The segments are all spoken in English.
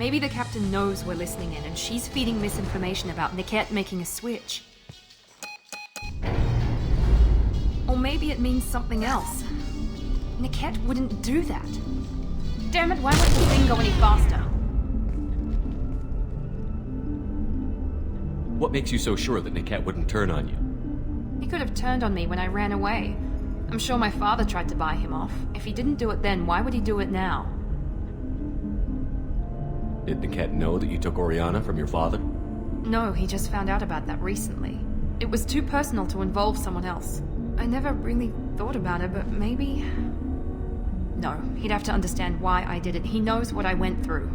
Maybe the captain knows we're listening in and she's feeding misinformation about Niket making a switch. Or maybe it means something else. Niket wouldn't do that. Damn it, why wouldn't the thing go any faster? What makes you so sure that Niket wouldn't turn on you? He could have turned on me when I ran away. I'm sure my father tried to buy him off. If he didn't do it then, why would he do it now? Did Niket know that you took Oriana from your father? No, he just found out about that recently. It was too personal to involve someone else. I never really thought about it, but maybe... No, he'd have to understand why I did it. He knows what I went through.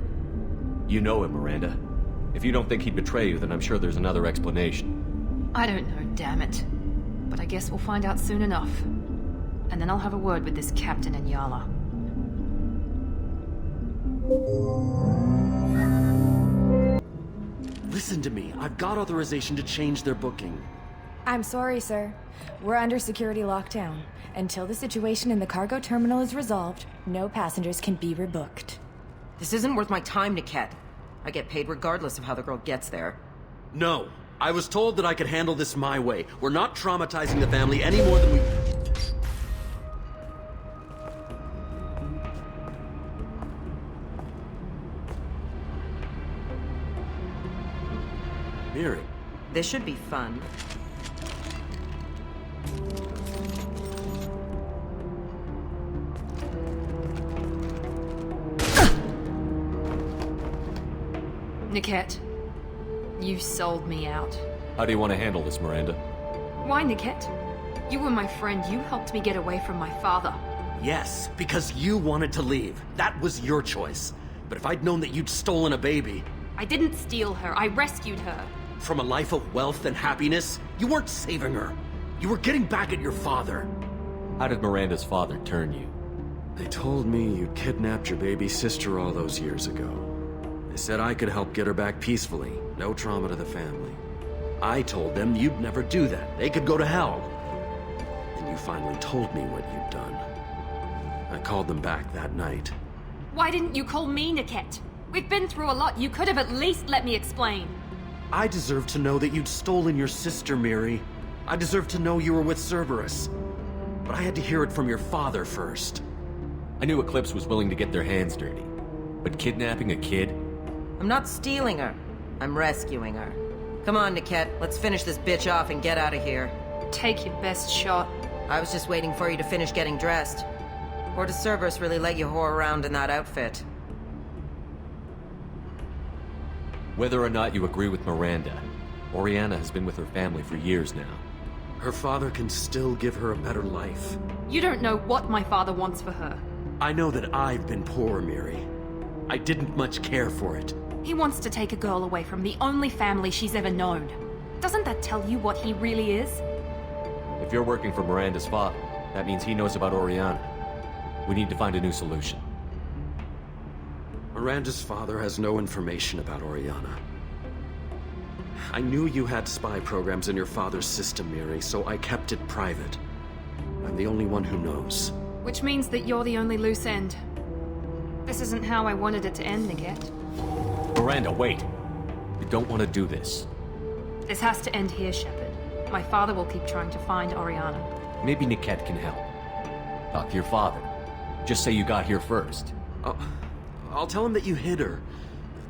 You know him, Miranda. If you don't think he'd betray you, then I'm sure there's another explanation. I don't know, damn it. But I guess we'll find out soon enough. And then I'll have a word with this captain and Yala. Listen to me. I've got authorization to change their booking. I'm sorry, sir. We're under security lockdown. Until the situation in the cargo terminal is resolved, no passengers can be rebooked. This isn't worth my time, Niket. I get paid regardless of how the girl gets there. No. I was told that I could handle this my way. We're not traumatizing the family any more than we... Miri. This should be fun. Niket, you sold me out. How do you want to handle this, Miranda? Why, Niket? You were my friend. You helped me get away from my father. Yes, because you wanted to leave. That was your choice. But if I'd known that you'd stolen a baby... I didn't steal her. I rescued her. From a life of wealth and happiness, you weren't saving her. You were getting back at your father. How did Miranda's father turn you? They told me you kidnapped your baby sister all those years ago. They said I could help get her back peacefully. No trauma to the family. I told them you'd never do that. They could go to hell. And you finally told me what you'd done. I called them back that night. Why didn't you call me, Niket? We've been through a lot. You could have at least let me explain. I deserve to know that you'd stolen your sister, Miri. I deserve to know you were with Cerberus. But I had to hear it from your father first. I knew Eclipse was willing to get their hands dirty. But kidnapping a kid? I'm not stealing her. I'm rescuing her. Come on, Niket. Let's finish this bitch off and get out of here. Take your best shot. I was just waiting for you to finish getting dressed. Or does Cerberus really let you whore around in that outfit? Whether or not you agree with Miranda, Oriana has been with her family for years now. Her father can still give her a better life. You don't know what my father wants for her. I know that I've been poor, Miri. I didn't much care for it. He wants to take a girl away from the only family she's ever known. Doesn't that tell you what he really is? If you're working for Miranda's father, that means he knows about Oriana. We need to find a new solution. Miranda's father has no information about Oriana. I knew you had spy programs in your father's system, Miri, so I kept it private. I'm the only one who knows. Which means that you're the only loose end. This isn't how I wanted it to end, Niket. Miranda, wait! You don't want to do this. This has to end here, Shepard. My father will keep trying to find Oriana. Maybe Niket can help. Talk to your father. Just say you got here first. I'll tell him that you hid her.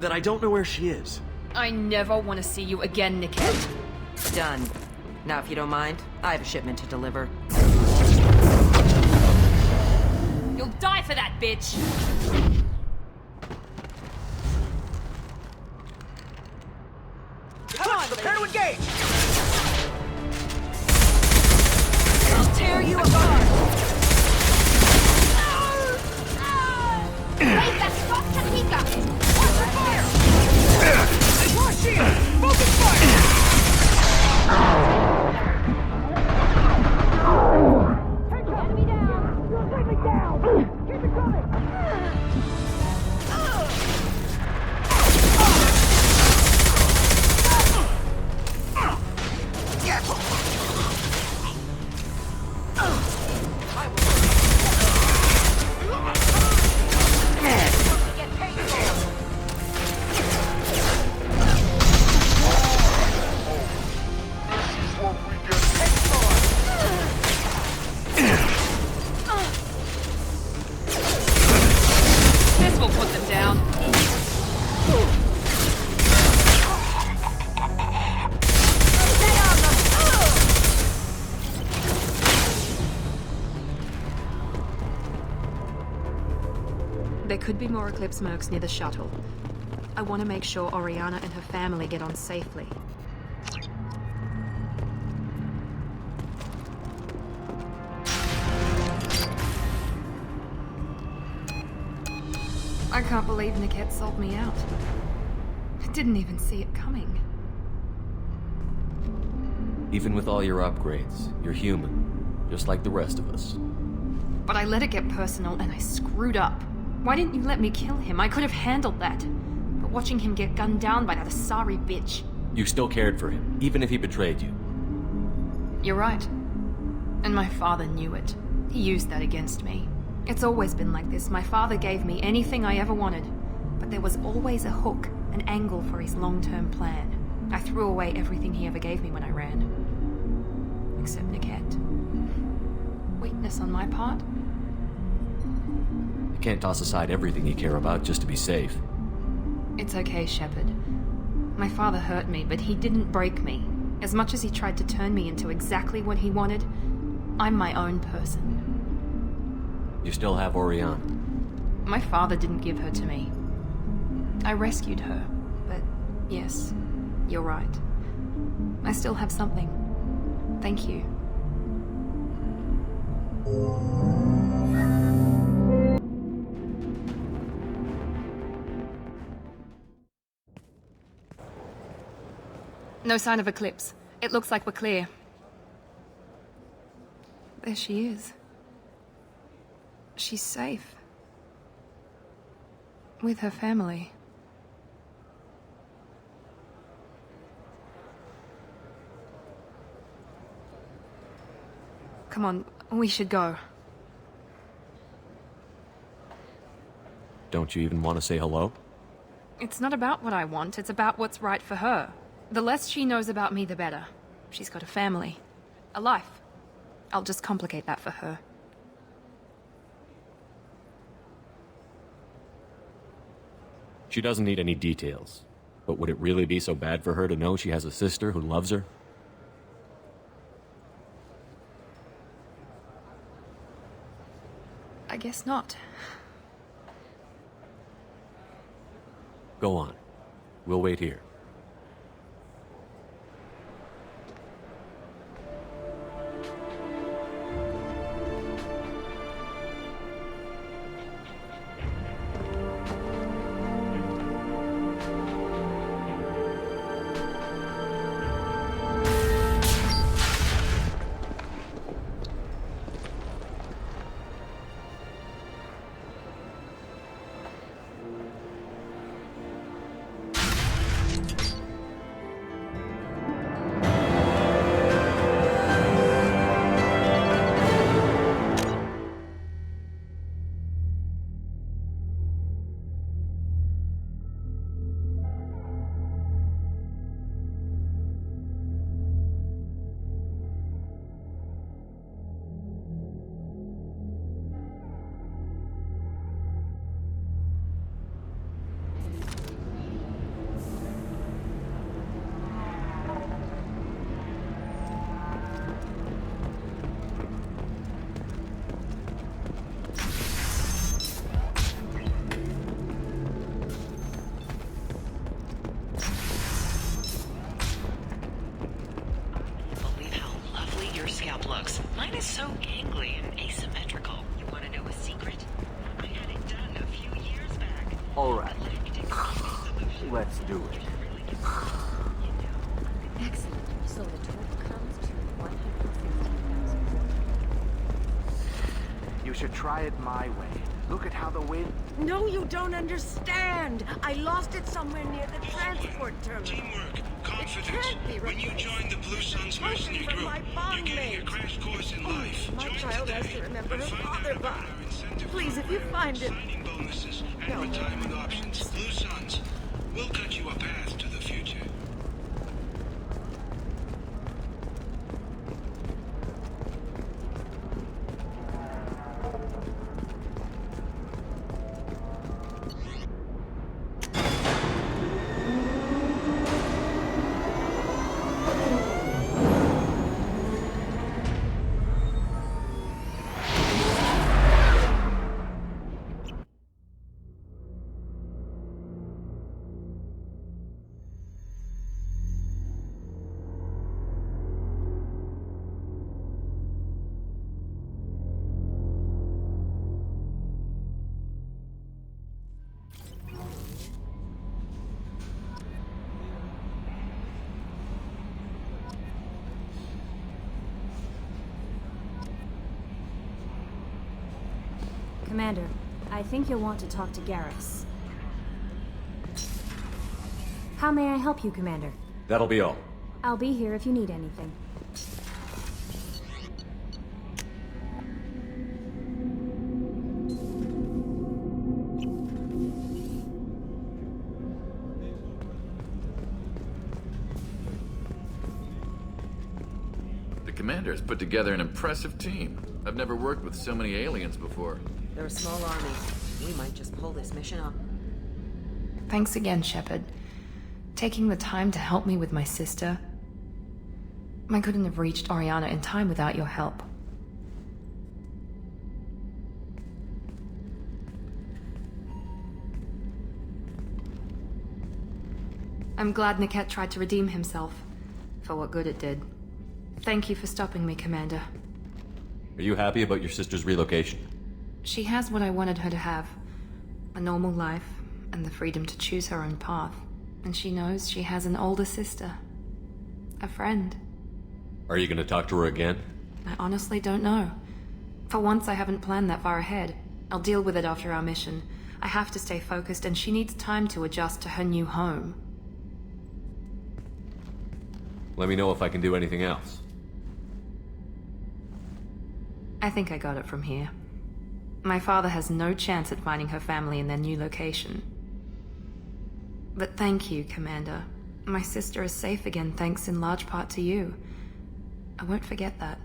That I don't know where she is. I never want to see you again, Niket. Done. Now, if you don't mind, I have a shipment to deliver. You'll die for that, bitch! Come on, prepare to engage! I'll tear you apart! Focus fire! Enemy down! You're completely down! Keep it coming! Get paid for it! could be more Eclipse mercs near the shuttle. I want to make sure Oriana and her family get on safely. I can't believe Niket sold me out. I didn't even see it coming. Even with all your upgrades, you're human, just like the rest of us. But I let it get personal and I screwed up. Why didn't you let me kill him? I could have handled that. But watching him get gunned down by that Asari bitch... You still cared for him, even if he betrayed you. You're right. And my father knew it. He used that against me. It's always been like this. My father gave me anything I ever wanted. But there was always a hook, an angle for his long-term plan. I threw away everything he ever gave me when I ran. Except Niket. Weakness on my part? You can't toss aside everything you care about just to be safe. It's okay, Shepard. My father hurt me, but he didn't break me. As much as he tried to turn me into exactly what he wanted, I'm my own person. You still have Oriana. My father didn't give her to me. I rescued her, but yes, you're right. I still have something. Thank you. No sign of Eclipse. It looks like we're clear. There she is. She's safe. With her family. Come on, we should go. Don't you even want to say hello? It's not about what I want, it's about what's right for her. The less she knows about me, the better. She's got a family. A life. I'll just complicate that for her. She doesn't need any details. But would it really be so bad for her to know she has a sister who loves her? I guess not. Go on. We'll wait here. Looks. Mine is so gangly and asymmetrical. You want to know a secret? I had it done a few years back. All right. Let's do it. Excellent. So the total comes to 160,000. You should try it my way. Look at how the wind... No, you don't understand. I lost it somewhere near the transport terminal. Teamwork, confidence. Can't be When you join the Blue Suns mercenary from group, my you're getting a bondmates. crash course in life. My Join child has today to remember and her find father out about bond. our incentive Please, if you program, find it... signing bonuses, and No, retirement no. options. Blue Suns. We'll cut you a path to the future. Commander, I think you'll want to talk to Garrus. How may I help you, Commander? That'll be all. I'll be here if you need anything. The Commander's put together an impressive team. I've never worked with so many aliens before. They're a small army. We might just pull this mission off. Thanks again, Shepard. Taking the time to help me with my sister. I couldn't have reached Oriana in time without your help. I'm glad Niket tried to redeem himself, for what good it did. Thank you for stopping me, Commander. Are you happy about your sister's relocation? She has what I wanted her to have. A normal life, and the freedom to choose her own path. And she knows she has an older sister. A friend. Are you gonna talk to her again? I honestly don't know. For once, I haven't planned that far ahead. I'll deal with it after our mission. I have to stay focused, and she needs time to adjust to her new home. Let me know if I can do anything else. I think I got it from here. My father has no chance at finding her family in their new location. But thank you, Commander. My sister is safe again thanks in large part to you. I won't forget that.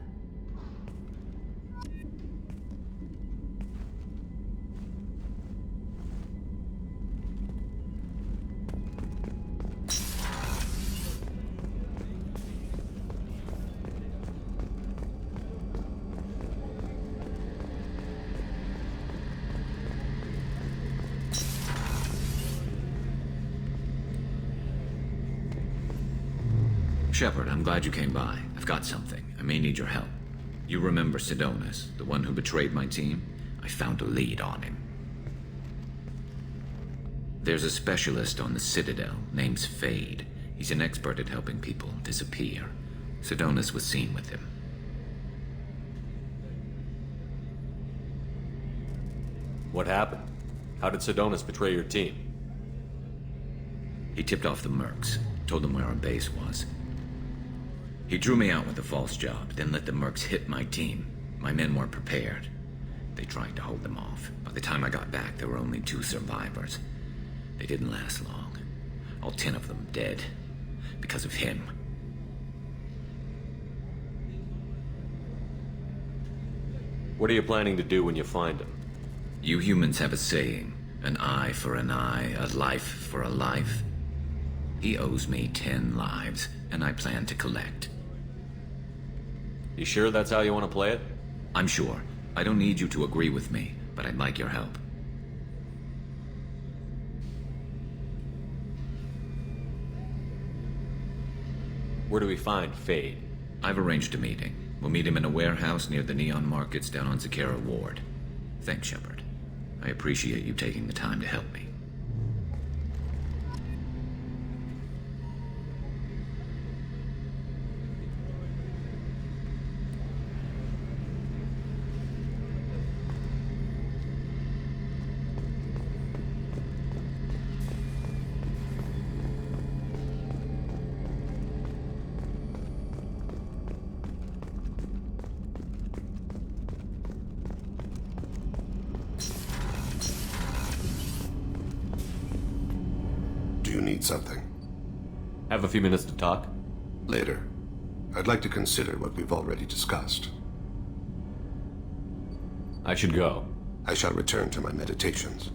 Shepard, I'm glad you came by. I've got something. I may need your help. You remember Sidonus, the one who betrayed my team? I found a lead on him. There's a specialist on the Citadel, name's Fade. He's an expert at helping people disappear. Sidonus was seen with him. What happened? How did Sidonus betray your team? He tipped off the mercs, told them where our base was. He drew me out with a false job, then let the mercs hit my team. My men weren't prepared. They tried to hold them off. By the time I got back, there were only 2 survivors. They didn't last long. All 10 of them dead. Because of him. What are you planning to do when you find him? You humans have a saying. An eye for an eye, a life for a life. He owes me 10 lives, and I plan to collect. You sure that's how you want to play it? I'm sure. I don't need you to agree with me, but I'd like your help. Where do we find Fade? I've arranged a meeting. We'll meet him in a warehouse near the Neon Markets down on Zakera Ward. Thanks, Shepard. I appreciate you taking the time to help me. Do you need something? Have a few minutes to talk? Later. I'd like to consider what we've already discussed. I should go. I shall return to my meditations.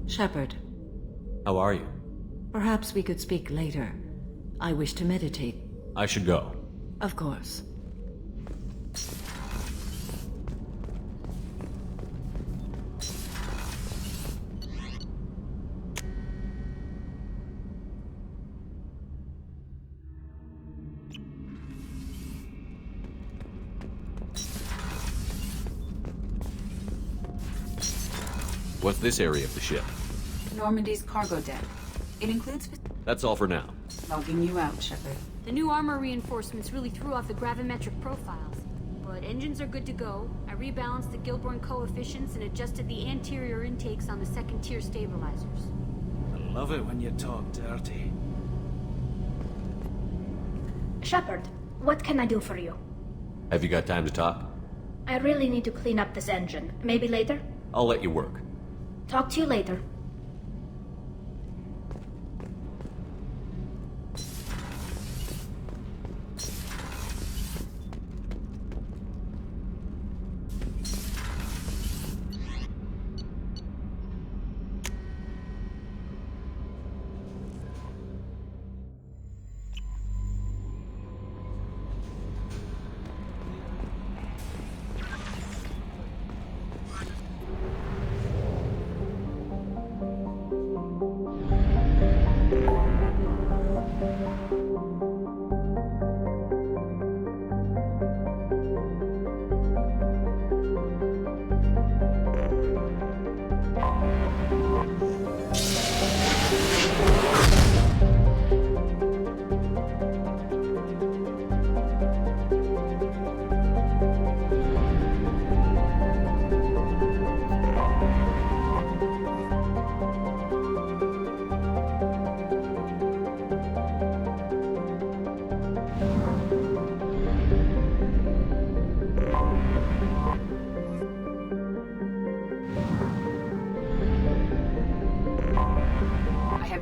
Shepard. How are you? Perhaps we could speak later. I wish to meditate. I should go. Of course. What's this area of the ship? Normandy's cargo deck. It includes... That's all for now. Logging you out, Shepard. The new armor reinforcements really threw off the gravimetric profiles. But engines are good to go. I rebalanced the Gilborn coefficients and adjusted the anterior intakes on the second-tier stabilizers. I love it when you talk dirty. Shepard, what can I do for you? Have you got time to talk? I really need to clean up this engine. Maybe later? I'll let you work. Talk to you later.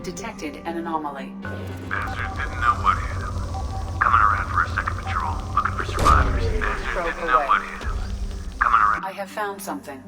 Detected an anomaly. Bastard didn't know what hit him. Coming around for a second patrol, looking for survivors. Bastard didn't know what hit him. Coming around. I have found something.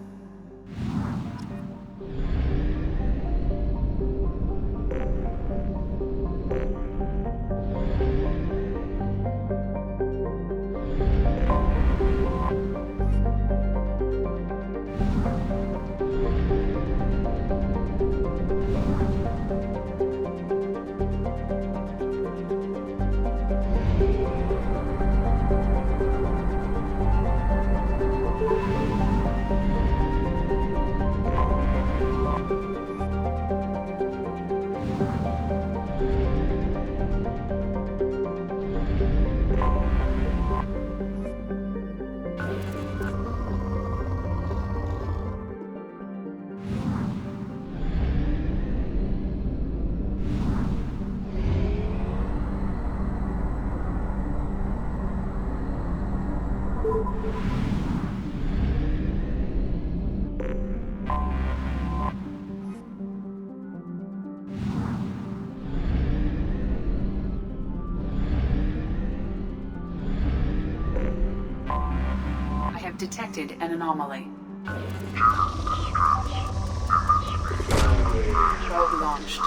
Detected an anomaly. Probe launched.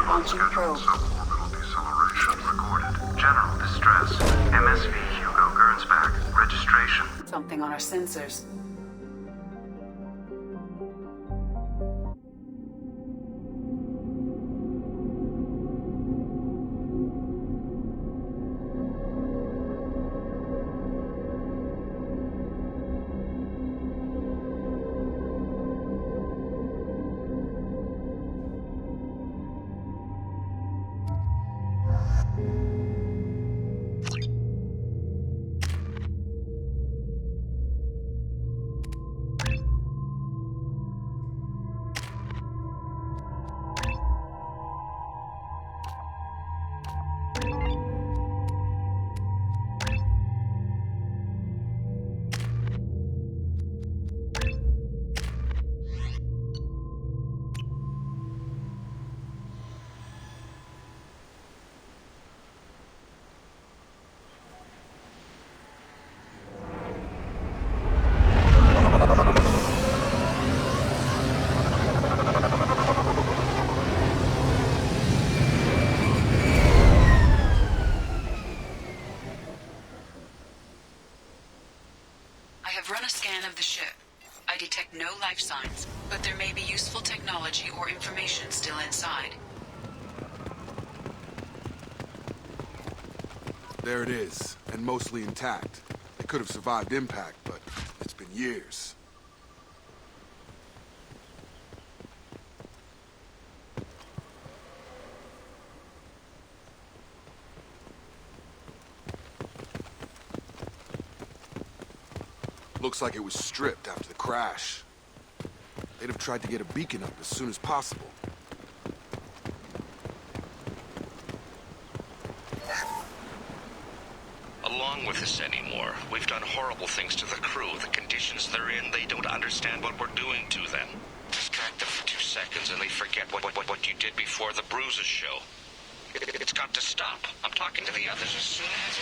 Launching probe. Suborbital deceleration recorded. General distress. MSV Hugo Gernsback. Registration. Something on our sensors. detect no life signs, but there may be useful technology or information still inside. There it is, and mostly intact. It could have survived impact, but it's been years. Looks like it was stripped after the crash. They'd have tried to get a beacon up as soon as possible. Along with this anymore. We've done horrible things to the crew. The conditions they're in, they don't understand what we're doing to them. Distract them for 2 seconds and they forget what you did before the bruises show. It's got to stop. I'm talking to the others as soon as...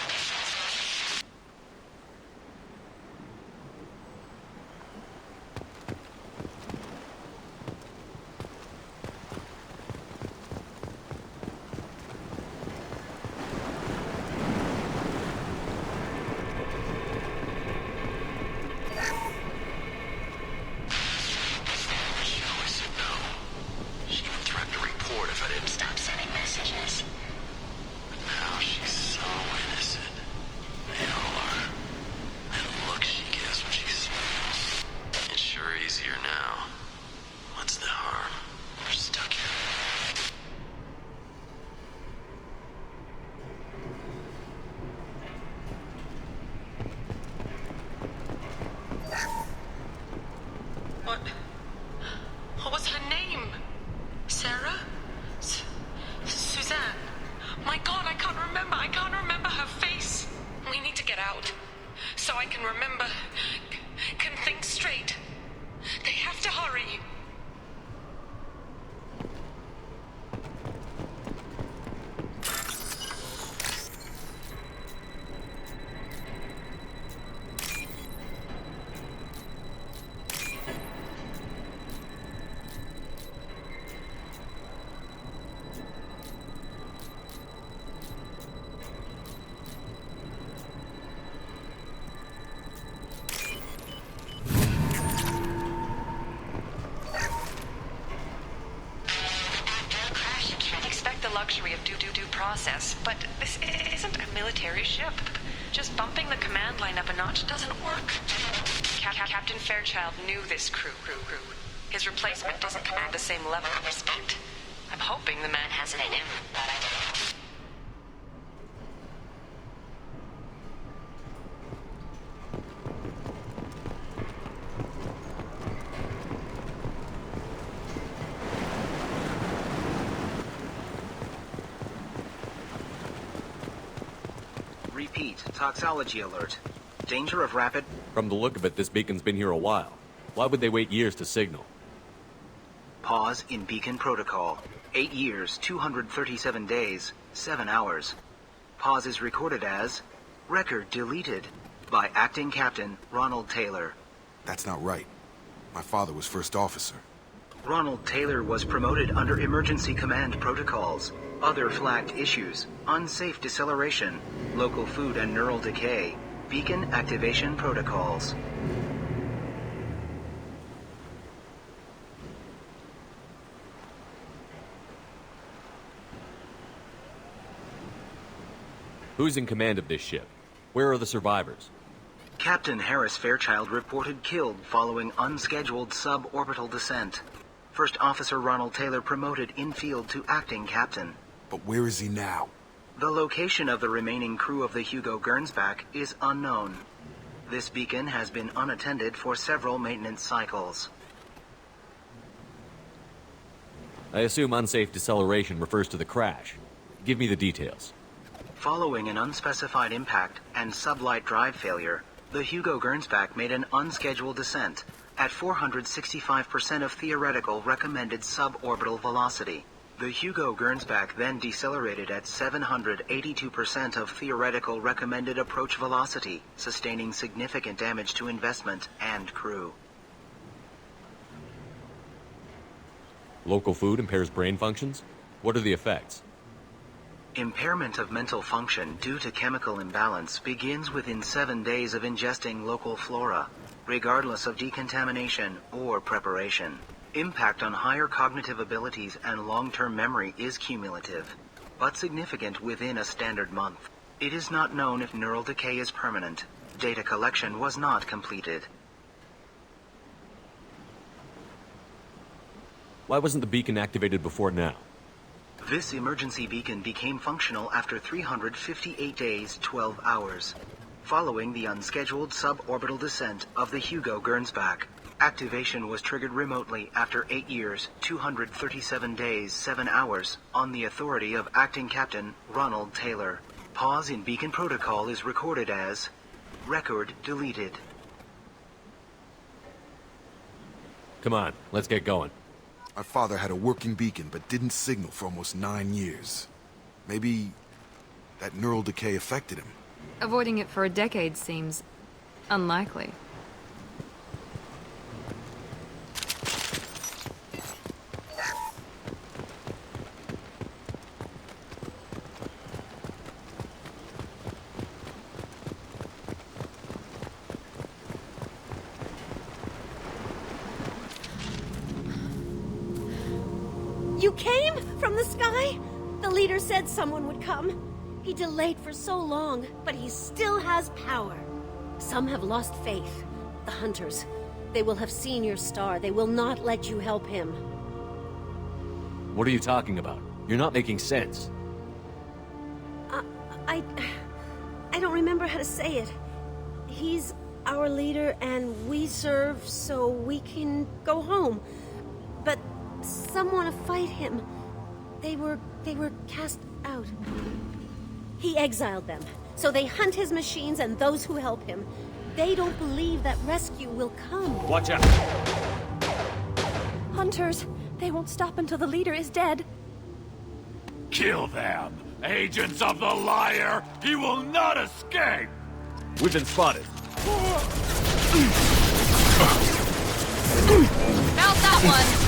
What was her name? Sarah? Suzanne? My God, I can't remember. I can't remember her face. We need to get out. So I can remember, can think straight. They have to hurry. Luxury of due process, but this isn't a military ship. Just bumping the command line up a notch doesn't work. Captain Fairchild knew this crew. His replacement doesn't command the same level of respect. I'm hoping the man has it in him. Repeat, toxology alert. Danger of rapid... From the look of it, this beacon's been here a while. Why would they wait years to signal? Pause in beacon protocol. 8 years, 237 days, 7 hours. Pause is recorded as... Record deleted by Acting Captain Ronald Taylor. That's not right. My father was first officer. Ronald Taylor was promoted under emergency command protocols. Other flagged issues: unsafe deceleration, local food and neural decay, beacon activation protocols. Who's in command of this ship? Where are the survivors? Captain Harris Fairchild reported killed following unscheduled suborbital descent. First Officer Ronald Taylor promoted in-field to acting captain. But where is he now? The location of the remaining crew of the Hugo Gernsback is unknown. This beacon has been unattended for several maintenance cycles. I assume unsafe deceleration refers to the crash. Give me the details. Following an unspecified impact and sublight drive failure, the Hugo Gernsback made an unscheduled descent at 465% of theoretical recommended suborbital velocity. The Hugo Gernsback then decelerated at 782% of theoretical recommended approach velocity, sustaining significant damage to investment and crew. Local food impairs brain functions? What are the effects? Impairment of mental function due to chemical imbalance begins within 7 days of ingesting local flora, regardless of decontamination or preparation. Impact on higher cognitive abilities and long-term memory is cumulative, but significant within a standard month. It is not known if neural decay is permanent. Data collection was not completed. Why wasn't the beacon activated before now? This emergency beacon became functional after 358 days, 12 hours, following the unscheduled suborbital descent of the Hugo Gernsback. Activation was triggered remotely after 8 years, 237 days, 7 hours, on the authority of Acting Captain Ronald Taylor. Pause in beacon protocol is recorded as record deleted. Come on, let's get going. My father had a working beacon, but didn't signal for almost 9 years. Maybe that neural decay affected him. Avoiding it for a decade seems unlikely. You came from the sky? The leader said someone would come. He delayed for so long, but he still has power. Some have lost faith. The hunters. They will have seen your star. They will not let you help him. What are you talking about? You're not making sense. I don't remember how to say it. He's our leader and we serve so we can go home. But some want to fight him. They were cast out. He exiled them, so they hunt his machines and those who help him. They don't believe that rescue will come. Watch out! Hunters, they won't stop until the leader is dead. Kill them! Agents of the liar! He will not escape! We've been spotted. Found that one!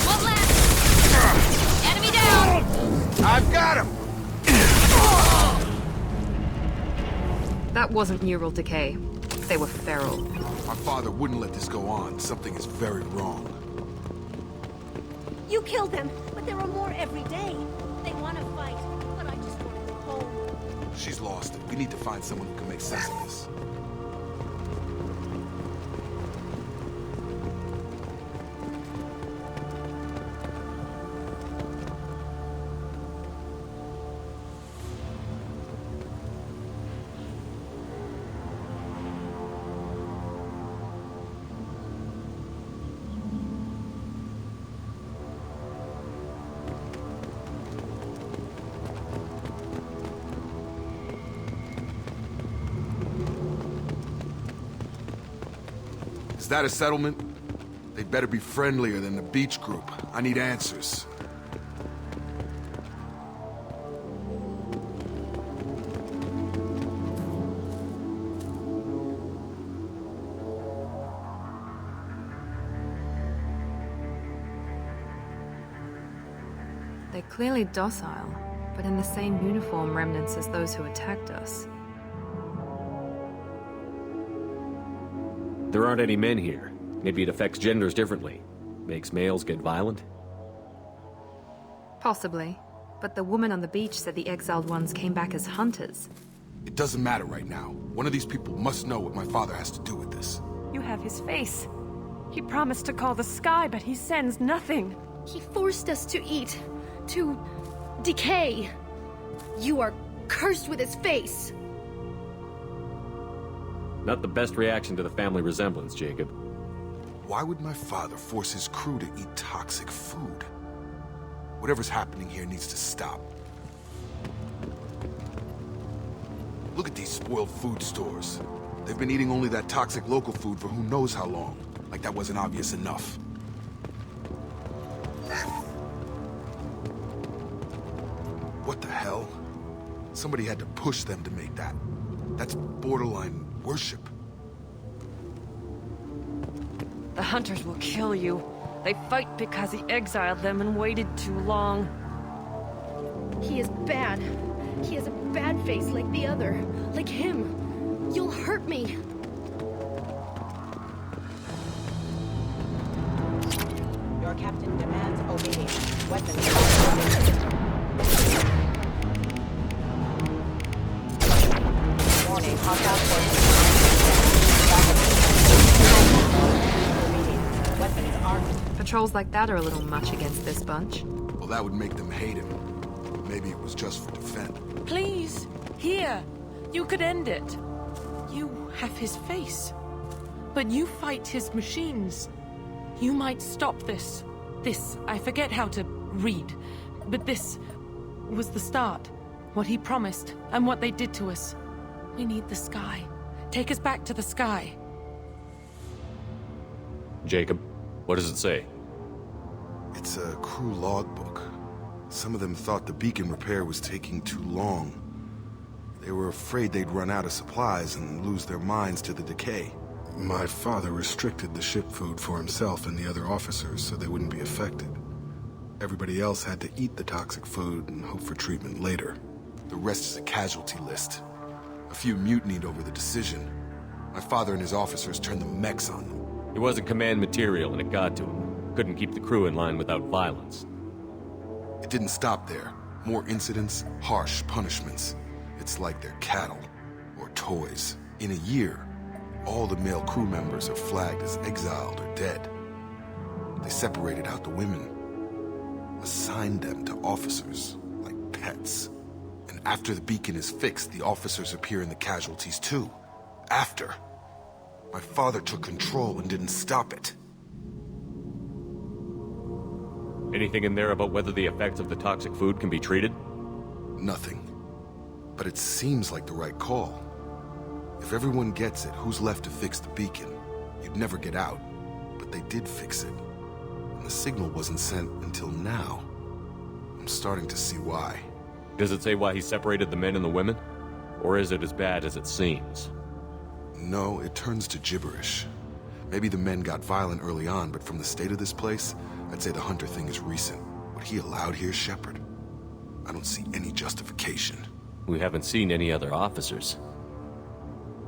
One left! Enemy down! I've got him! That wasn't neural decay. They were feral. My father wouldn't let this go on. Something is very wrong. You killed them, but there are more every day. They want to fight, but I just want to go home. She's lost it. We need to find someone who can make sense of this. Is that a settlement? They'd better be friendlier than the beach group. I need answers. They're clearly docile, but in the same uniform remnants as those who attacked us. There aren't any men here. Maybe it affects genders differently. Makes males get violent? Possibly. But the woman on the beach said the exiled ones came back as hunters. It doesn't matter right now. One of these people must know what my father has to do with this. You have his face. He promised to call the sky, but he sends nothing. He forced us to eat, to decay. You are cursed with his face. Not the best reaction to the family resemblance, Jacob. Why would my father force his crew to eat toxic food? Whatever's happening here needs to stop. Look at these spoiled food stores. They've been eating only that toxic local food for who knows how long. Like that wasn't obvious enough. What the hell? Somebody had to push them to make that. That's borderline worship. The hunters will kill you. They fight because he exiled them and waited too long. He is bad. He has a bad face like the other. Like him. You'll hurt me. Your captain demands obedience. Weapons. Warning, hostile forces. Weapons armed. Patrols like that are a little much against this bunch. Well, that would make them hate him. Maybe it was just for defense. Please, here. You could end it. You have his face. But you fight his machines. You might stop this. This, I forget how to read. But this was the start. What he promised, and what they did to us. We need the sky. Take us back to the sky. Jacob, what does it say? It's a crew logbook. Some of them thought the beacon repair was taking too long. They were afraid they'd run out of supplies and lose their minds to the decay. My father restricted the ship food for himself and the other officers so they wouldn't be affected. Everybody else had to eat the toxic food and hope for treatment later. The rest is a casualty list. A few mutinied over the decision. My father and his officers turned the mechs on them. He wasn't command material and it got to him. Couldn't keep the crew in line without violence. It didn't stop there. More incidents, harsh punishments. It's like they're cattle or toys. In a year, all the male crew members are flagged as exiled or dead. They separated out the women, assigned them to officers like pets. And after the beacon is fixed, the officers appear in the casualties too. After. My father took control and didn't stop it. Anything in there about whether the effects of the toxic food can be treated? Nothing. But it seems like the right call. If everyone gets it, who's left to fix the beacon? You'd never get out. But they did fix it. And the signal wasn't sent until now. I'm starting to see why. Does it say why he separated the men and the women? Or is it as bad as it seems? No, it turns to gibberish. Maybe the men got violent early on, but from the state of this place, I'd say the Hunter thing is recent. What he allowed here, Shepard? I don't see any justification. We haven't seen any other officers.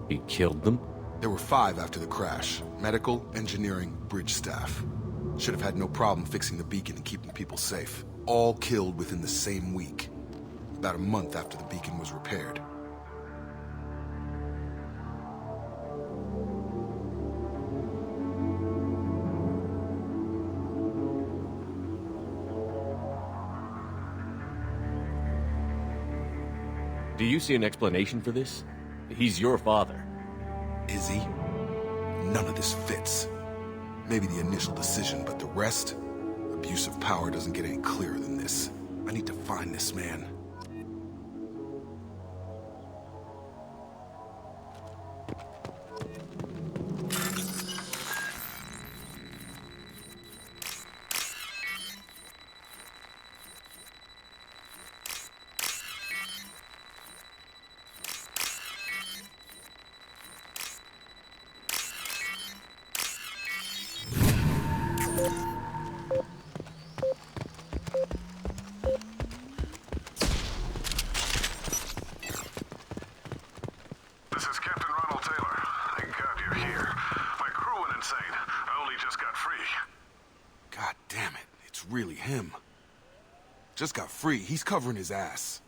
He killed them? There were 5 after the crash. Medical, engineering, bridge staff. Should have had no problem fixing the beacon and keeping people safe. All killed within the same week. About a month after the beacon was repaired. Do you see an explanation for this? He's your father. Is he? None of this fits. Maybe the initial decision, but the rest? Abuse of power doesn't get any clearer than this. I need to find this man. This is Captain Ronald Taylor. Thank God you're here. My crew went insane. I only just got free. God damn it, it's really him. Just got free, he's covering his ass.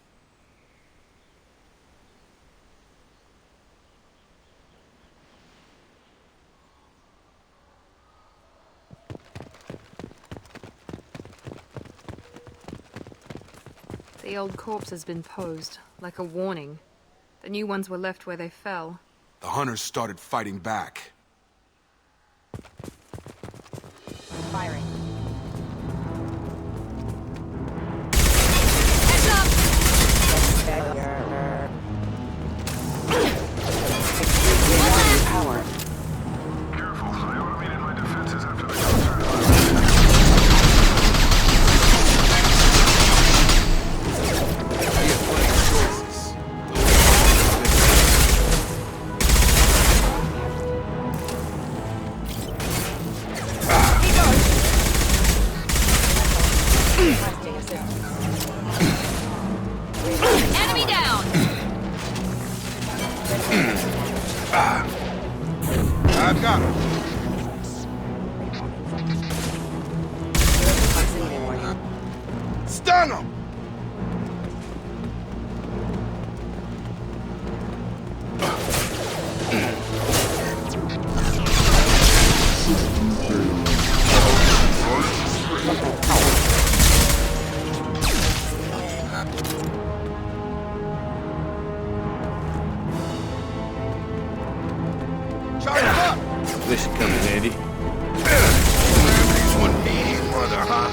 The old corpse has been posed, like a warning. The new ones were left where they fell. The hunters started fighting back. Firing. Power. Careful, I automated my defenses after the concert. I've got him. Stun him! Charge him up! This should come in handy. These 180, mother, huh?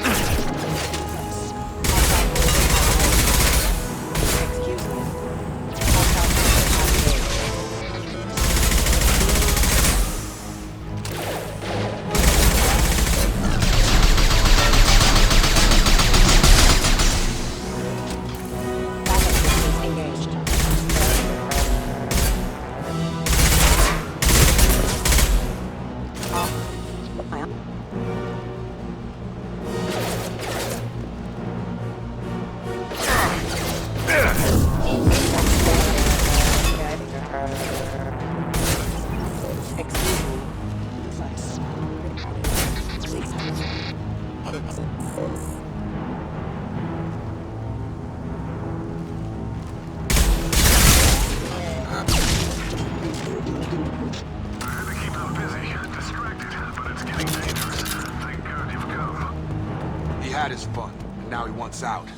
He had his fun, and now he wants out.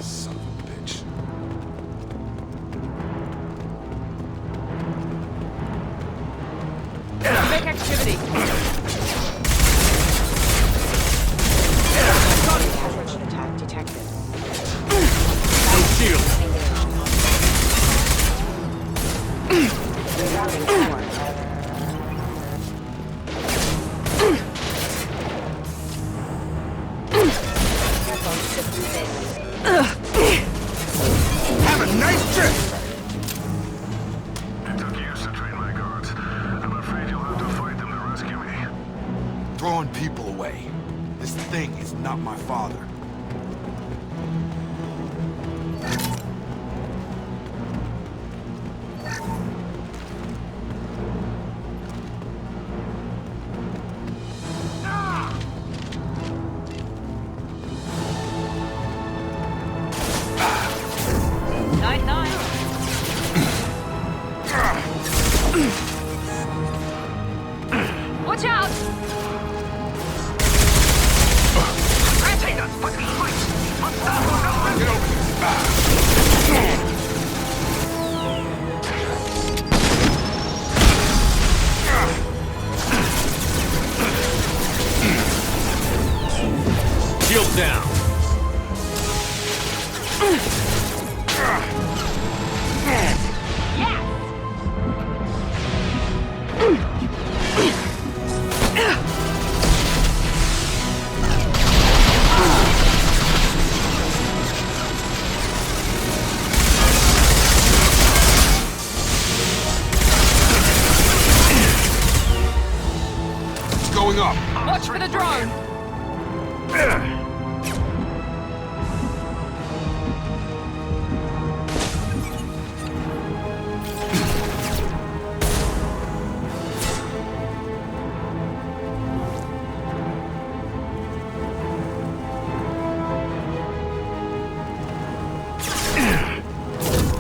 Son of a bitch. Fake activity. Attack detected. No shield. Have a nice trip! It took years to train my guards. I'm afraid you'll have to fight them to rescue me. Throwing people away. This thing is not my father. Watch out! Get over Shield down. It's going up. Watch for the drone!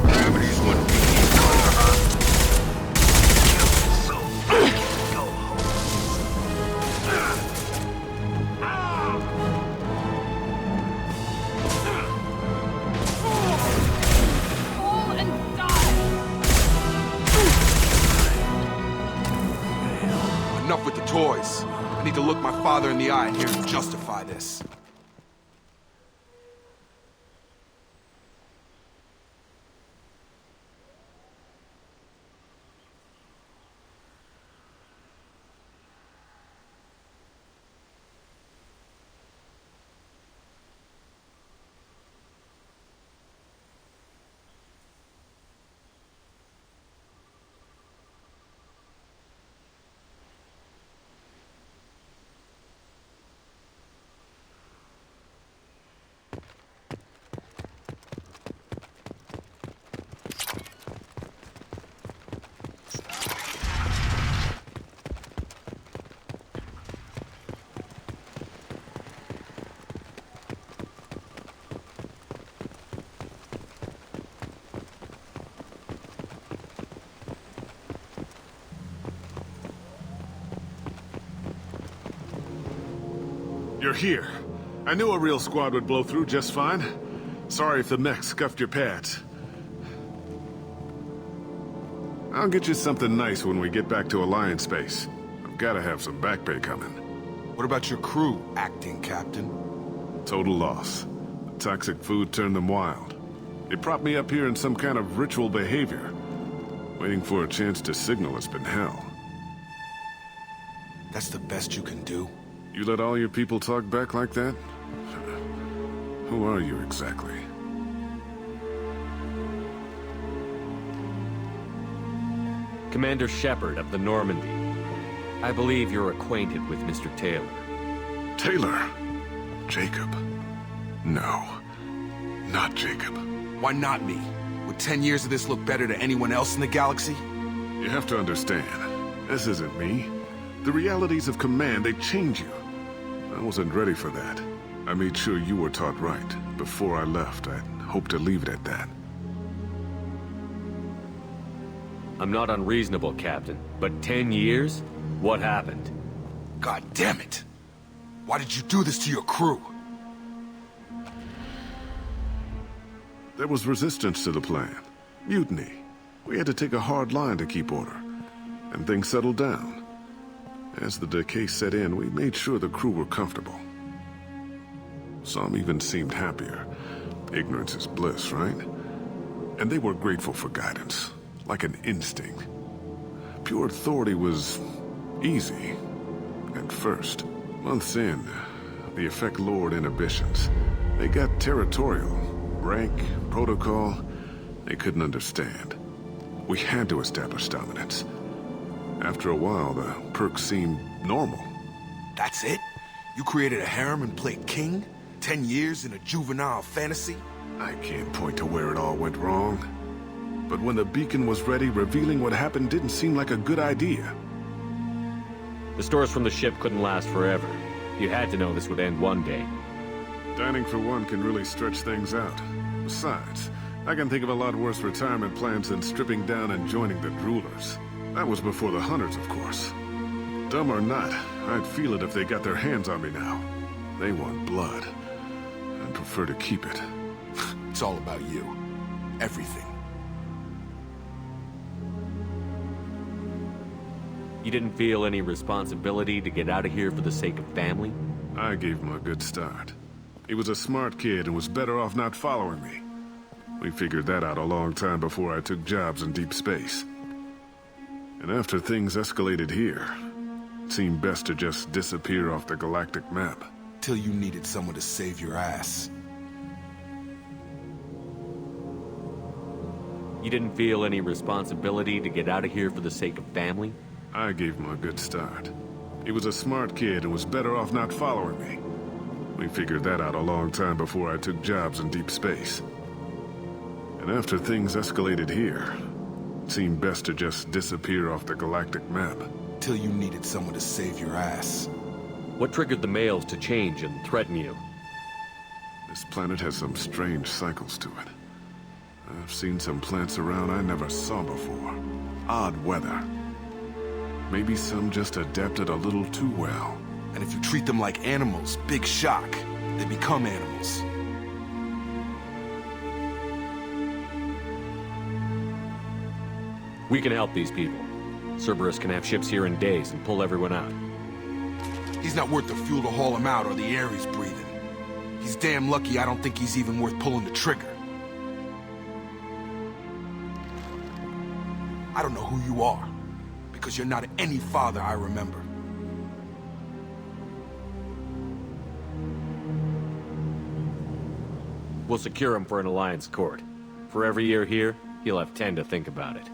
Gravity's 180, mother, huh? Fall and die! Enough with the toys. I need to look my father in the eye and hear him justify this. You're here. I knew a real squad would blow through just fine. Sorry if the mech scuffed your pads. I'll get you something nice when we get back to Alliance space. I've gotta have some back pay coming. What about your crew, acting captain? Total loss. The toxic food turned them wild. They propped me up here in some kind of ritual behavior. Waiting for a chance to signal has been hell. That's the best you can do? You let all your people talk back like that? Who are you exactly? Commander Shepard of the Normandy. I believe you're acquainted with Mr. Taylor. Taylor? Jacob? No. Not Jacob. Why not me? Would 10 years of this look better to anyone else in the galaxy? You have to understand, this isn't me. The realities of command, they change you. I wasn't ready for that. I made sure you were taught right. Before I left, I hoped to leave it at that. I'm not unreasonable, Captain, but 10 years? What happened? God damn it! Why did you do this to your crew? There was resistance to the plan. Mutiny. We had to take a hard line to keep order. And things settled down. As the decay set in, we made sure the crew were comfortable. Some even seemed happier. Ignorance is bliss, right? And they were grateful for guidance, like an instinct. Pure authority was easy, at first. Months in, the effect lowered inhibitions. They got territorial. Rank, protocol, they couldn't understand. We had to establish dominance. After a while, the perks seemed normal. That's it? You created a harem and played king? 10 years in a juvenile fantasy? I can't point to where it all went wrong. But when the beacon was ready, revealing what happened didn't seem like a good idea. The stores from the ship couldn't last forever. You had to know this would end one day. Dining for one can really stretch things out. Besides, I can think of a lot worse retirement plans than stripping down and joining the Droolers. That was before the Hunters, of course. Dumb or not, I'd feel it if they got their hands on me now. They want blood. I'd prefer to keep it. It's all about you. Everything. You didn't feel any responsibility to get out of here for the sake of family? I gave him a good start. He was a smart kid and was better off not following me. We figured that out a long time before I took jobs in deep space. And after things escalated here, it seemed best to just disappear off the galactic map. Till you needed someone to save your ass. You didn't feel any responsibility to get out of here for the sake of family? I gave him a good start. He was a smart kid and was better off not following me. We figured that out a long time before I took jobs in deep space. And after things escalated here, it seemed best to just disappear off the galactic map. Till you needed someone to save your ass. What triggered the males to change and threaten you? This planet has some strange cycles to it. I've seen some plants around I never saw before. Odd weather. Maybe some just adapted a little too well. And if you treat them like animals, big shock. They become animals. We can help these people. Cerberus can have ships here in days and pull everyone out. He's not worth the fuel to haul him out or the air he's breathing. He's damn lucky I don't think he's even worth pulling the trigger. I don't know who you are, because you're not any father I remember. We'll secure him for an Alliance court. For every year here, he'll have 10 to think about it.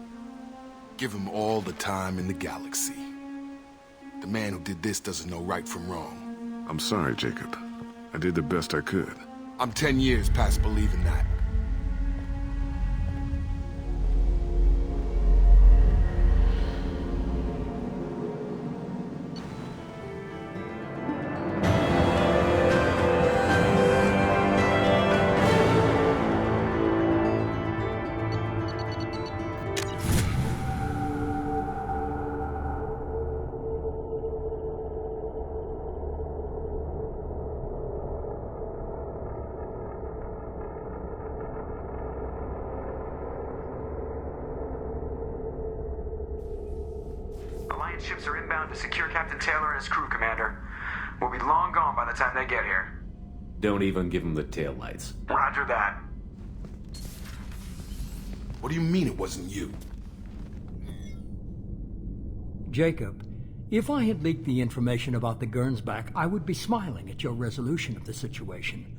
Give him all the time in the galaxy. The man who did this doesn't know right from wrong. I'm sorry, Jacob. I did the best I could. I'm 10 years past believing that. Alliance ships are inbound to secure Captain Taylor and his crew, Commander. We'll be long gone by the time they get here. Don't even give him the taillights. Roger that. What do you mean it wasn't you? Jacob, if I had leaked the information about the Gernsback, I would be smiling at your resolution of the situation.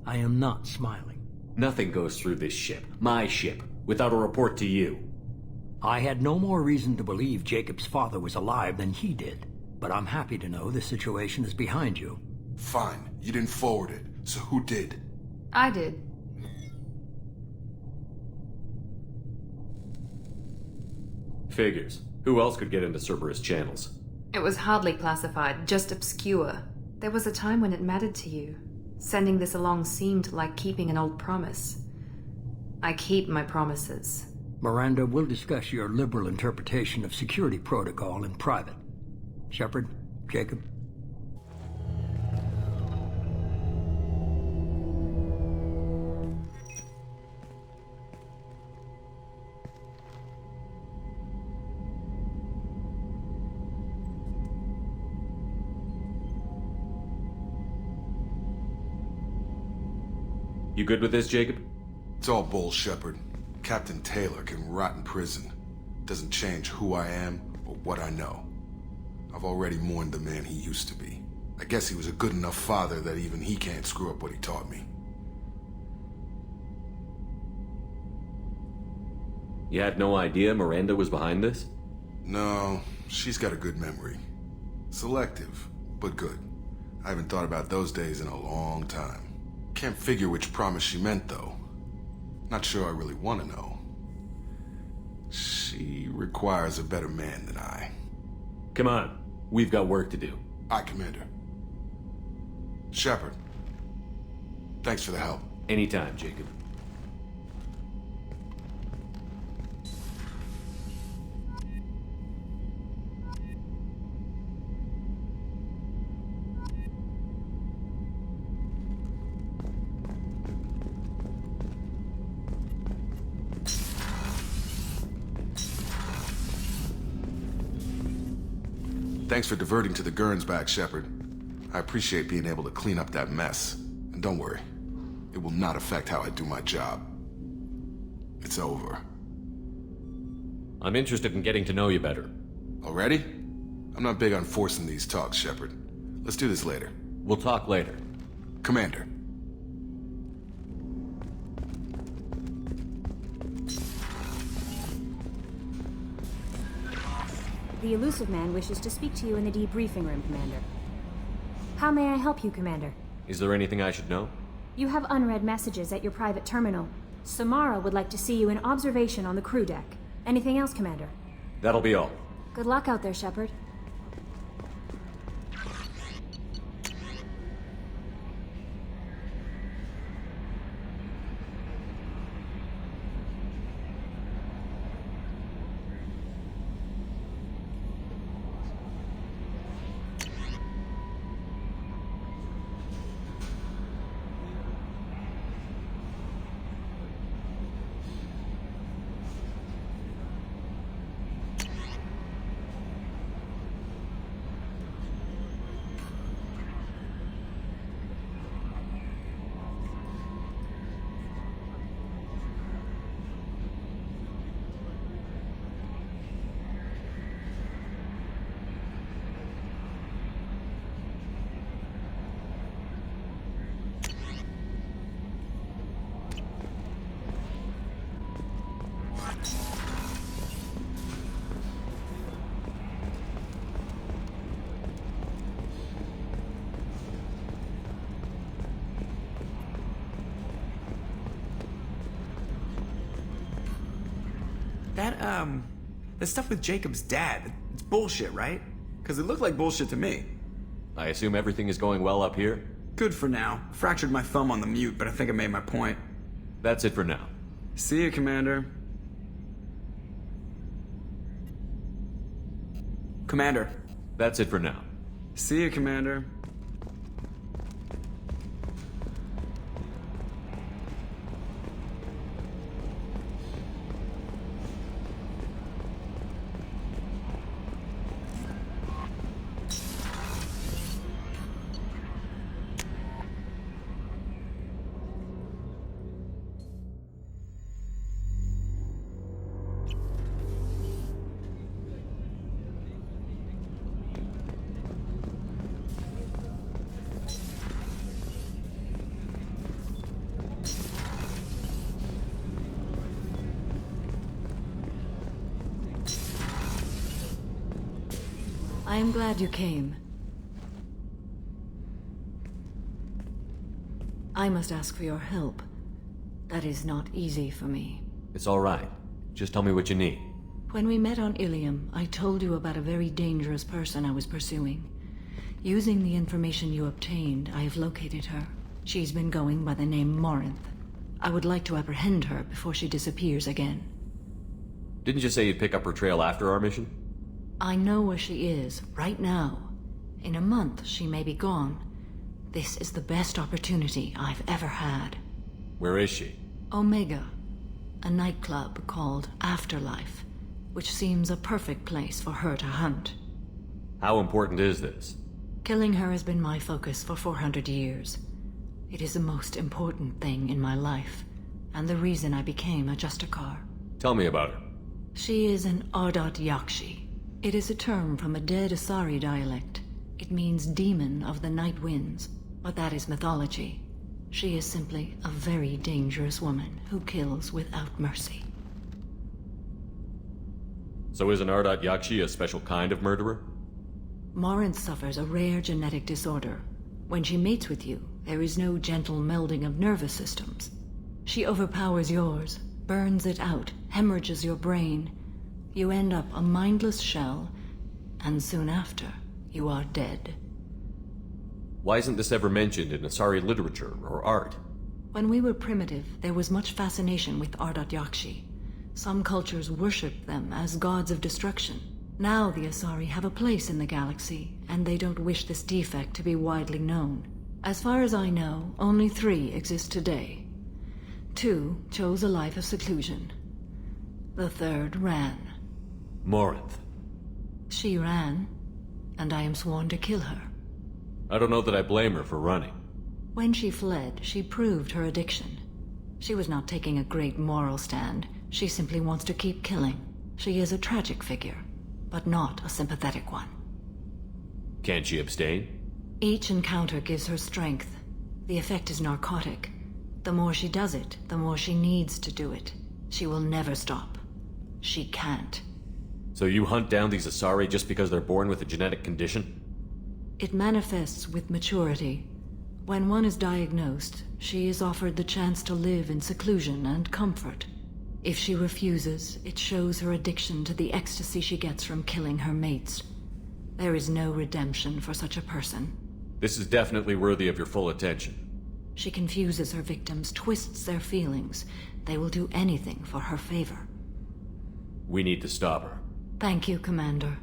I am not smiling. Nothing goes through this ship, my ship, without a report to you. I had no more reason to believe Jacob's father was alive than he did, but I'm happy to know the situation is behind you. Fine, you didn't forward it, so who did? I did. Figures. Who else could get into Cerberus channels? It was hardly classified, just obscure. There was a time when it mattered to you. Sending this along seemed like keeping an old promise. I keep my promises. Miranda, we'll discuss your liberal interpretation of security protocol in private. Shepard, Jacob. You good with this, Jacob? It's all bull, Shepard. Captain Taylor can rot in prison. Doesn't change who I am or what I know. I've already mourned the man he used to be. I guess he was a good enough father that even he can't screw up what he taught me. You had no idea Miranda was behind this? No, she's got a good memory. Selective, but good. I haven't thought about those days in a long time. Can't figure which promise she meant, though. Not sure I really want to know. She requires a better man than I. Come on, we've got work to do. Aye, Commander. Shepard, thanks for the help. Anytime, Jacob. Thanks for diverting to the Gernsback, Shepard. I appreciate being able to clean up that mess. And don't worry, it will not affect how I do my job. It's over. I'm interested in getting to know you better. Already? I'm not big on forcing these talks, Shepard. Let's do this later. We'll talk later. Commander. The elusive man wishes to speak to you in the debriefing room, Commander. How may I help you, Commander? Is there anything I should know? You have unread messages at your private terminal. Samara would like to see you in observation on the crew deck. Anything else, Commander? That'll be all. Good luck out there, Shepard. The stuff with Jacob's dad, it's bullshit, right? Because it looked like bullshit to me. I assume everything is going well up here? Good for now. Fractured my thumb on the mute, but I think I made my point. That's it for now. See you, Commander. Commander. That's it for now. See you, Commander. I am glad you came. I must ask for your help. That is not easy for me. It's all right. Just tell me what you need. When we met on Ilium, I told you about a very dangerous person I was pursuing. Using the information you obtained, I have located her. She's been going by the name Morinth. I would like to apprehend her before she disappears again. Didn't you say you'd pick up her trail after our mission? I know where she is, right now. In a month, she may be gone. This is the best opportunity I've ever had. Where is she? Omega, a nightclub called Afterlife, which seems a perfect place for her to hunt. How important is this? Killing her has been my focus for 400 years. It is the most important thing in my life, and the reason I became a Justicar. Tell me about her. She is an Ardat Yakshi. It is a term from a dead Asari dialect. It means demon of the night winds, but that is mythology. She is simply a very dangerous woman who kills without mercy. So is an Ardat Yakshi a special kind of murderer? Morinth suffers a rare genetic disorder. When she mates with you, there is no gentle melding of nervous systems. She overpowers yours, burns it out, hemorrhages your brain. You end up a mindless shell, and soon after, you are dead. Why isn't this ever mentioned in Asari literature or art? When we were primitive, there was much fascination with Ardat Yakshi. Some cultures worshipped them as gods of destruction. Now the Asari have a place in the galaxy, and they don't wish this defect to be widely known. As far as I know, only 3 exist today. 2 chose a life of seclusion. The 3rd ran. Morinth. She ran, and I am sworn to kill her. I don't know that I blame her for running. When she fled, she proved her addiction. She was not taking a great moral stand. She simply wants to keep killing. She is a tragic figure, but not a sympathetic one. Can't she abstain? Each encounter gives her strength. The effect is narcotic. The more she does it, the more she needs to do it. She will never stop. She can't. So you hunt down these Asari just because they're born with a genetic condition? It manifests with maturity. When one is diagnosed, she is offered the chance to live in seclusion and comfort. If she refuses, it shows her addiction to the ecstasy she gets from killing her mates. There is no redemption for such a person. This is definitely worthy of your full attention. She confuses her victims, twists their feelings. They will do anything for her favor. We need to stop her. Thank you, Commander.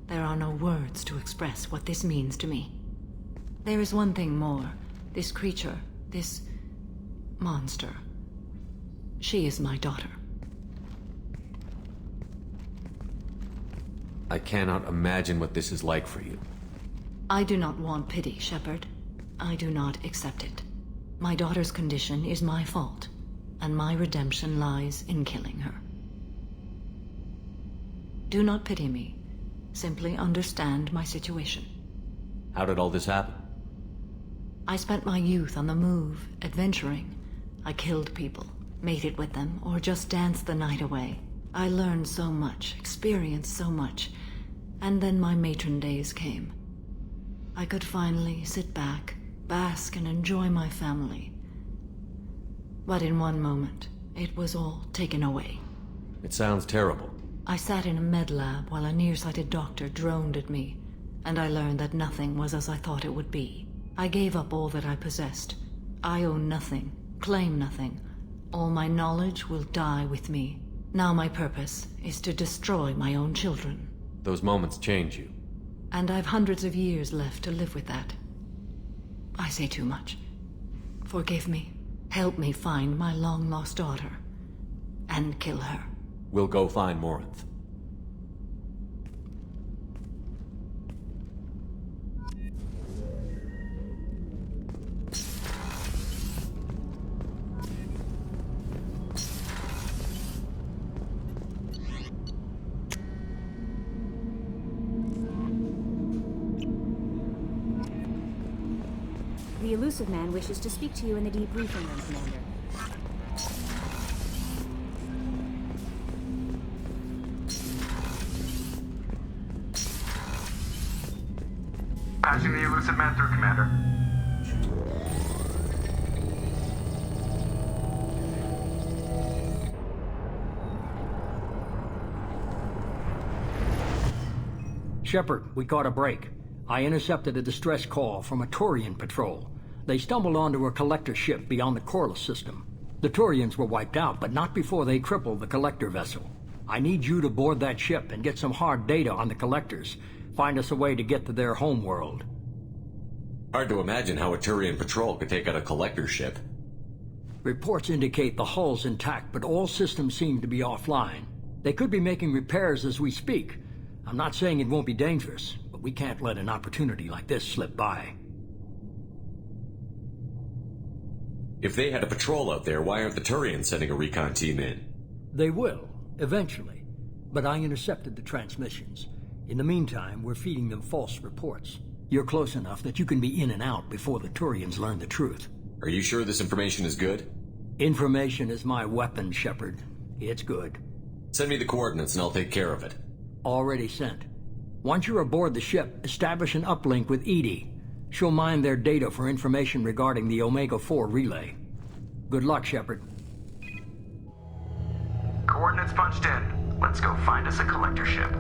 There are no words to express what this means to me. There is one thing more. This creature, this monster. She is my daughter. I cannot imagine what this is like for you. I do not want pity, Shepard. I do not accept it. My daughter's condition is my fault, and my redemption lies in killing her. Do not pity me. Simply understand my situation. How did all this happen? I spent my youth on the move, adventuring. I killed people, mated with them, or just danced the night away. I learned so much, experienced so much, and then my matron days came. I could finally sit back, bask and enjoy my family. But in one moment, it was all taken away. It sounds terrible. I sat in a med lab while a nearsighted doctor droned at me, and I learned that nothing was as I thought it would be. I gave up all that I possessed. I own nothing, claim nothing. All my knowledge will die with me. Now my purpose is to destroy my own children. Those moments change you. And I've hundreds of years left to live with that. I say too much. Forgive me. Help me find my long-lost daughter. And kill her. We'll go find Morinth. The elusive man wishes to speak to you in the debriefing room, Commander. Patching the elusive man through, Commander. Shepard, we caught a break. I intercepted a distress call from a Turian patrol. They stumbled onto a collector ship beyond the Corliss system. The Turians were wiped out, but not before they crippled the collector vessel. I need you to board that ship and get some hard data on the collectors. Find us a way to get to their home world. Hard to imagine how a Turian patrol could take out a collector ship. Reports indicate the hull's intact, but all systems seem to be offline. They could be making repairs as we speak. I'm not saying it won't be dangerous, but we can't let an opportunity like this slip by. If they had a patrol out there, why aren't the Turians sending a recon team in? They will, eventually. But I intercepted the transmissions. In the meantime, we're feeding them false reports. You're close enough that you can be in and out before the Turians learn the truth. Are you sure this information is good? Information is my weapon, Shepard. It's good. Send me the coordinates and I'll take care of it. Already sent. Once you're aboard the ship, establish an uplink with Edie. She'll mine their data for information regarding the Omega-4 relay. Good luck, Shepard. Coordinates punched in. Let's go find us a collector ship.